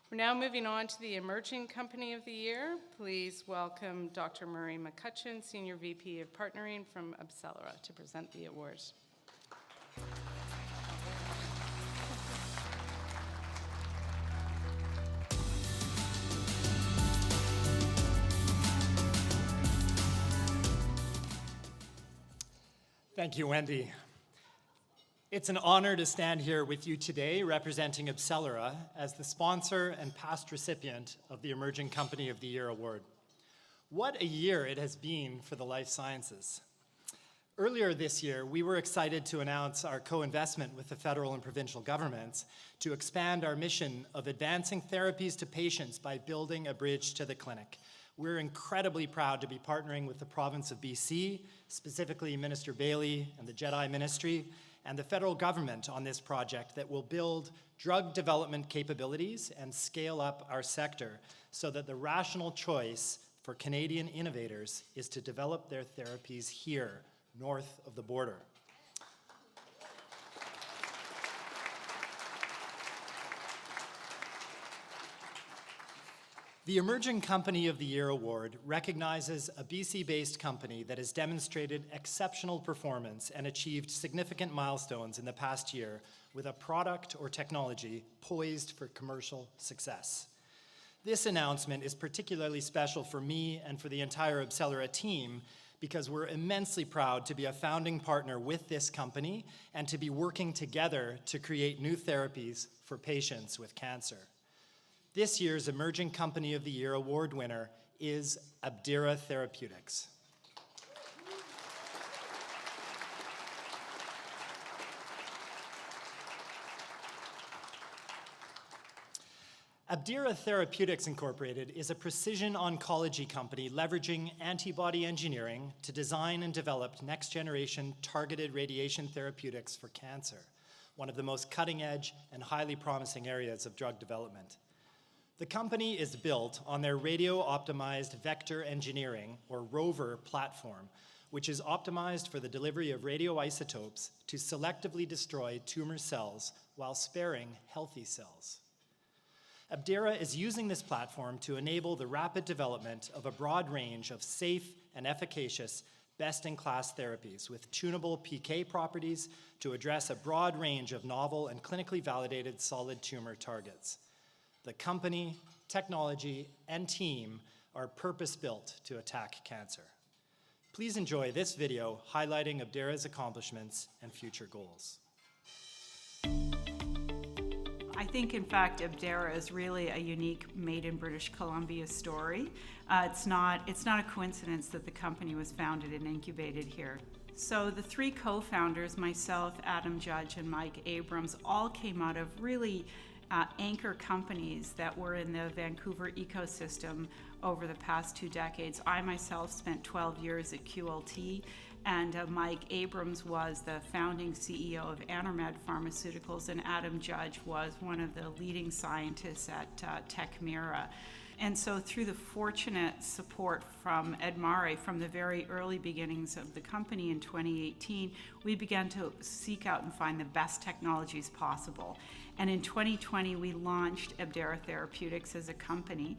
We're now moving on to the Emerging Company of the Year. Please welcome Dr. Murray McCutcheon, Senior VP of Partnering from Abdera, to present the awards. Thank you, Wendy. It's an honor to stand here with you today representing Abdera as the sponsor and past recipient of the Emerging Company of the Year Award. What a year it has been for the life sciences. Earlier this year, we were excited to announce our co-investment with the federal and provincial governments to expand our mission of advancing therapies to patients by building a bridge to the clinic. We're incredibly proud to be partnering with the province of BC, specifically Minister Bailey and the Jedi Ministry, and the federal government on this project that will build drug development capabilities and scale up our sector so that the rational choice for Canadian innovators is to develop their therapies here, north of the border. The Emerging Company of the Year Award recognizes a BC-based company that has demonstrated exceptional performance and achieved significant milestones in the past year with a product or technology poised for commercial success. This announcement is particularly special for me and for the entire Abdera team because we're immensely proud to be a founding partner with this company and to be working together to create new therapies for patients with cancer. This year's Emerging Company of the Year Award winner is Abdera Therapeutics. Abdera Therapeutics Incorporated is a precision oncology company leveraging antibody engineering to design and develop next-generation targeted radiation therapeutics for cancer, one of the most cutting-edge and highly promising areas of drug development. The company is built on their radio-optimized vector engineering, or ROVR platform, which is optimized for the delivery of radioisotopes to selectively destroy tumor cells while sparing healthy cells. Abdera is using this platform to enable the rapid development of a broad range of safe and efficacious best-in-class therapies with tunable PK properties to address a broad range of novel and clinically validated solid tumor targets. The company, technology, and team are purpose-built to attack cancer. Please enjoy this video highlighting Abdera's accomplishments and future goals. I think, in fact, Abdera is really a unique made in British Columbia story. It's not a coincidence that the company was founded and incubated here. So the three co-founders, myself, Adam Judge, and Mike Abrams, all came out of really anchor companies that were in the Vancouver ecosystem over the past 2 decades. I myself spent 12 years at QLT, and Mike Abrams was the founding CEO of Anormed Pharmaceuticals, and Adam Judge was one of the leading scientists at Techmira. And so through the fortunate support from Ed Mare from the very early beginnings of the company in 2018, we began to seek out and find the best technologies possible. And in 2020, we launched Abdera Therapeutics as a company.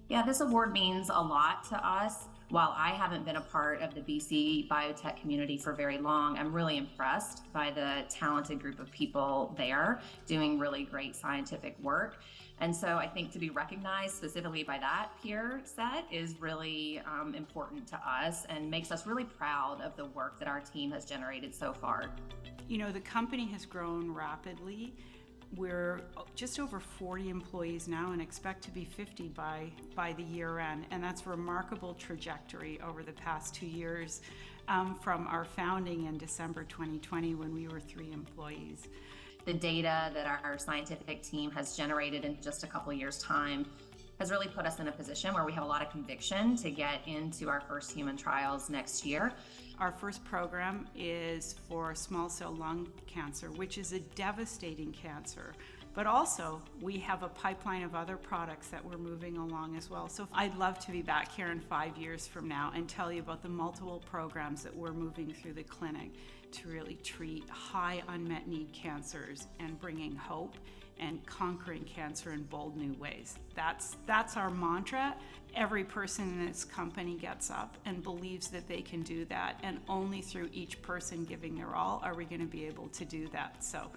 Yeah, this award means a lot to us. While I haven't been a part of the BC biotech community for very long, I'm really impressed by the talented group of people there doing really great scientific work. And so I think to be recognized specifically by that peer set is really important to us and makes us really proud of the work that our team has generated so far. You know, the company has grown rapidly. We're just over 40 employees now and expect to be 50 by the year end. And that's a remarkable trajectory over the past 2 years from our founding in December 2020 when we were 3 employees. The data that our scientific team has generated in just a couple of years' time has really put us in a position where we have a lot of conviction to get into our first human trials next year. Our first program is for small cell lung cancer, which is a devastating cancer. But also, we have a pipeline of other products that we're moving along as well. So I'd love to be back here in 5 years from now and tell you about the multiple programs that we're moving through the clinic to really treat high unmet need cancers and bringing hope and conquering cancer in bold new ways. That's our mantra. Every person in this company gets up and believes that they can do that, and only through each person giving their all are we going to be able to do that. So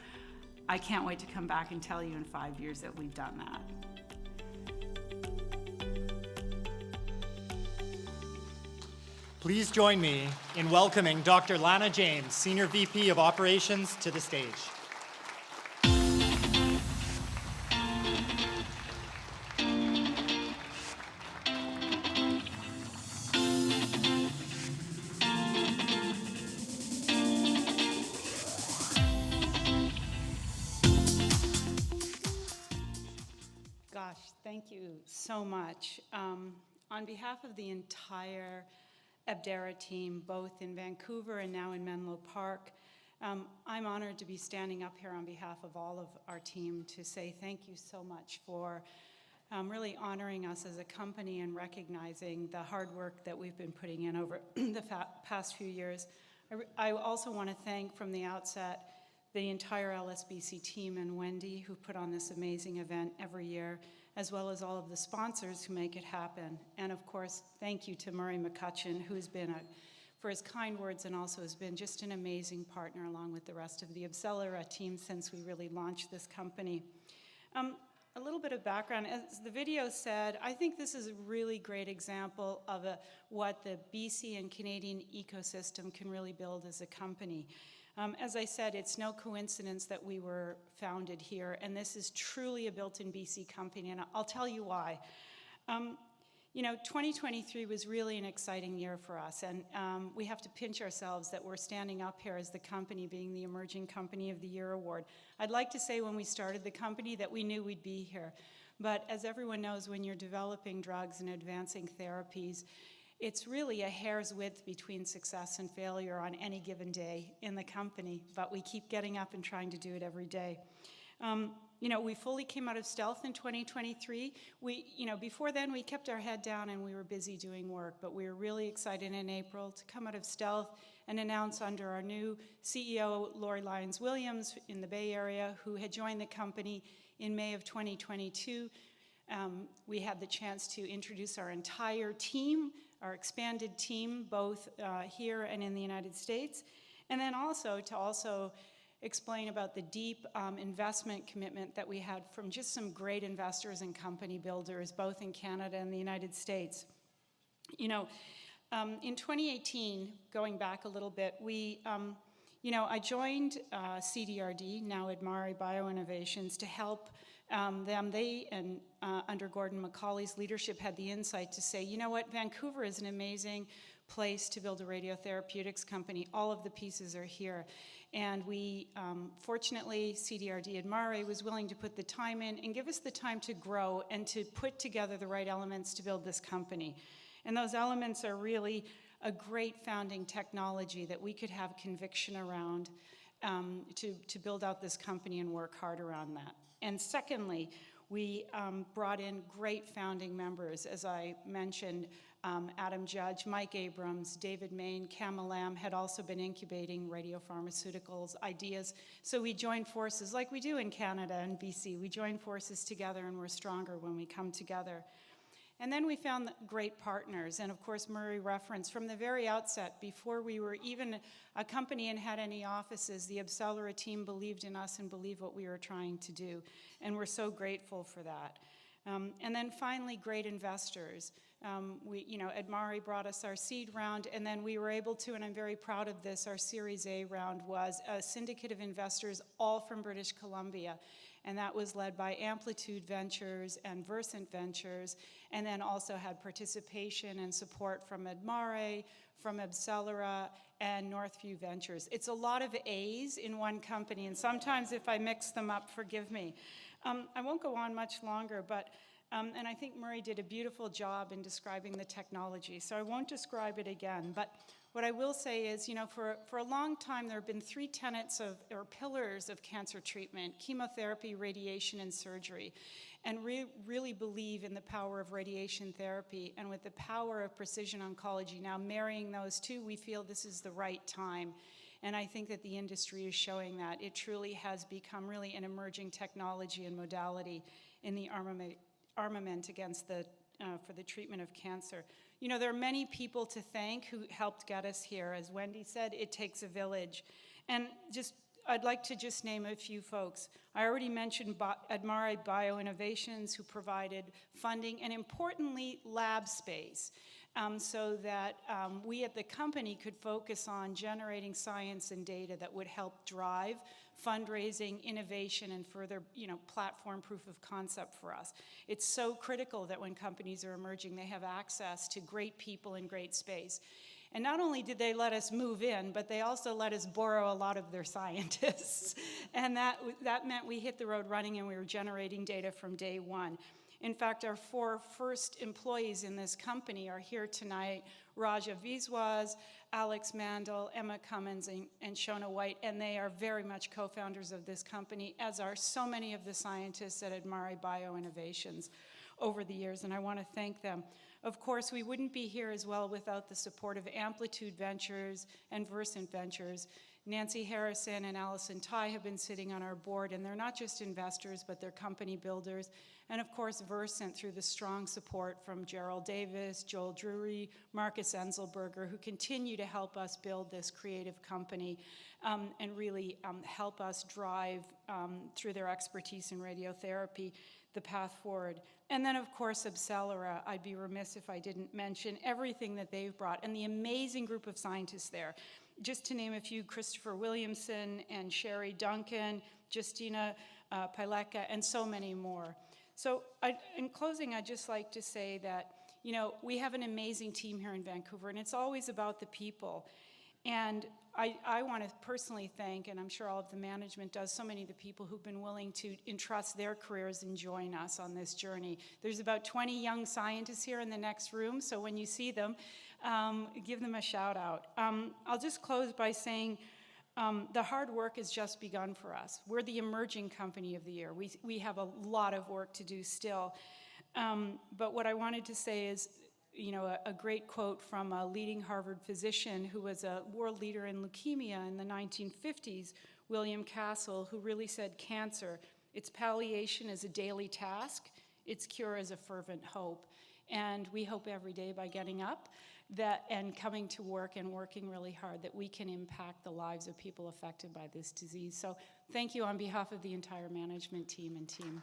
I can't wait to come back and tell you in 5 years that we've done that. Please join me in welcoming Dr. Lana James, Senior VP of Operations, to the stage. Gosh, thank you so much. On behalf of the entire Abdera team, both in Vancouver and now in Menlo Park, I'm honored to be standing up here on behalf of all of our team to say thank you so much for really honoring us as a company and recognizing the hard work that we've been putting in over the past few years. I also want to thank from the outset the entire LSBC team and Wendy, who put on this amazing event every year, as well as all of the sponsors who make it happen. And of course, thank you to Murray McCutcheon, who's been for his kind words and also has been just an amazing partner along with the rest of the Abdera team since we really launched this company. A little bit of background, as the video said, I think this is a really great example of what the BC and Canadian ecosystem can really build as a company. As I said, it's no coincidence that we were founded here, and this is truly a built-in BC company, and I'll tell you why. 2023 was really an exciting year for us, and we have to pinch ourselves that we're standing up here as the company being the Emerging Company of the Year award. I'd like to say when we started the company that we knew we'd be here, but as everyone knows, when you're developing drugs and advancing therapies, it's really a hair's width between success and failure on any given day in the company, but we keep getting up and trying to do it every day. We fully came out of stealth in 2023. Before then, we kept our head down and we were busy doing work, but we were really excited in April to come out of stealth and announce under our new CEO, Lori Lyons-Williams in the Bay Area, who had joined the company in May of 2022. We had the chance to introduce our entire team, our expanded team, both here and in the United States, and then to explain about the deep investment commitment that we had from just some great investors and company builders, both in Canada and the United States. In 2018, going back a little bit, I joined CDRD, now Admare Bioinnovations, to help them. They, and under Gordon McCauley's leadership, had the insight to say, you know what, Vancouver is an amazing place to build a radiotherapeutics company. All of the pieces are here. And we, fortunately, CDRD Admare was willing to put the time in and give us the time to grow and to put together the right elements to build this company. And those elements are really a great founding technology that we could have conviction around to build out this company and work hard around that. And secondly, we brought in great founding members, as I mentioned. Adam Judge, Mike Abrams, David Main, Kamal Lam had also been incubating radiopharmaceuticals ideas. So we joined forces like we do in Canada and BC. We join forces together and we're stronger when we come together. And then we found great partners. And of course, Murray referenced from the very outset, before we were even a company and had any offices, the Abdera team believed in us and believed what we were trying to do. And we're so grateful for that. And then finally, great investors. Admare brought us our seed round, and then we were able to, and I'm very proud of this, our Series A round was a syndicate of investors, all from British Columbia. And that was led by Amplitude Ventures and Versant Ventures, and then also had participation and support from Admare, from Abdera, and Northview Ventures. It's a lot of A's in one company, and sometimes if I mix them up, forgive me. I won't go on much longer, but and I think Murray did a beautiful job in describing the technology, so I won't describe it again. But what I will say is, for a long time, there have been three tenets or pillars of cancer treatment: chemotherapy, radiation, and surgery. And we really believe in the power of radiation therapy, and with the power of precision oncology now marrying those two, we feel this is the right time. And I think that the industry is showing that. It truly has become really an emerging technology and modality in the armament against for the treatment of cancer. You know, there are many people to thank who helped get us here. As Wendy said, it takes a village. And I'd like to just name a few folks. I already mentioned Admare Bioinnovations, who provided funding and, importantly, lab space, so that we at the company could focus on generating science and data that would help drive fundraising, innovation, and further, platform proof of concept for us. It's so critical that when companies are emerging, they have access to great people and great space. And not only did they let us move in, but they also let us borrow a lot of their scientists. And that meant we hit the road running and we were generating data from day one. In fact, our 4 first employees in this company are here tonight: Raja Viswas, Alex Mandel, Emma Cummins, and Shona White, and they are very much co-founders of this company, as are so many of the scientists at Admare Bioinnovations over the years, and I want to thank them. Of course, we wouldn't be here as well without the support of Amplitude Ventures and Versant Ventures. Nancy Harrison and Allison Ty have been sitting on our board, and they're not just investors, but they're company builders. And of course, Versant, through the strong support from Gerald Davis, Joel Drury, Marcus Enzelberger, who continue to help us build this creative company and really help us drive, through their expertise in radiotherapy, the path forward. And then, of course, Abdera. I'd be remiss if I didn't mention everything that they've brought and the amazing group of scientists there. Just to name a few: Christopher Williamson and Sherry Duncan, Justina Pileka, and so many more. So in closing, I'd just like to say that, we have an amazing team here in Vancouver, and it's always about the people. And I want to personally thank, and I'm sure all of the management does, so many of the people who've been willing to entrust their careers and join us on this journey. There's about 20 young scientists here in the next room, so when you see them, give them a shout out. I'll just close by saying the hard work has just begun for us. We're the emerging company of the year. We have a lot of work to do still. But what I wanted to say is, a great quote from a leading Harvard physician who was a world leader in leukemia in the 1950s, William Castle, who really said, "Cancer, its palliation is a daily task, its cure is a fervent hope." And we hope every day, by getting up and coming to work and working really hard, that we can impact the lives of people affected by this disease. So thank you on behalf of the entire management team and team.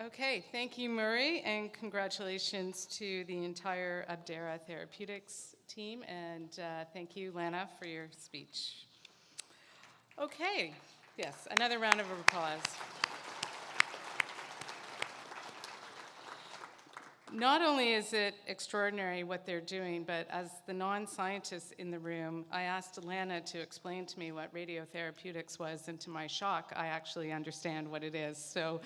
Okay, thank you, Murray, and congratulations to the entire Abdera Therapeutics team, and thank you, Lana, for your speech. Okay, yes, another round of applause. Not only is it extraordinary what they're doing, but as the non-scientist in the room, I asked Lana to explain to me what radiotherapeutics was, and to my shock, I actually understand what it is. So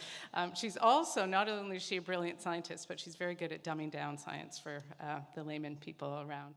she's also, not only is she a brilliant scientist, but she's very good at dumbing down science for the layman people around.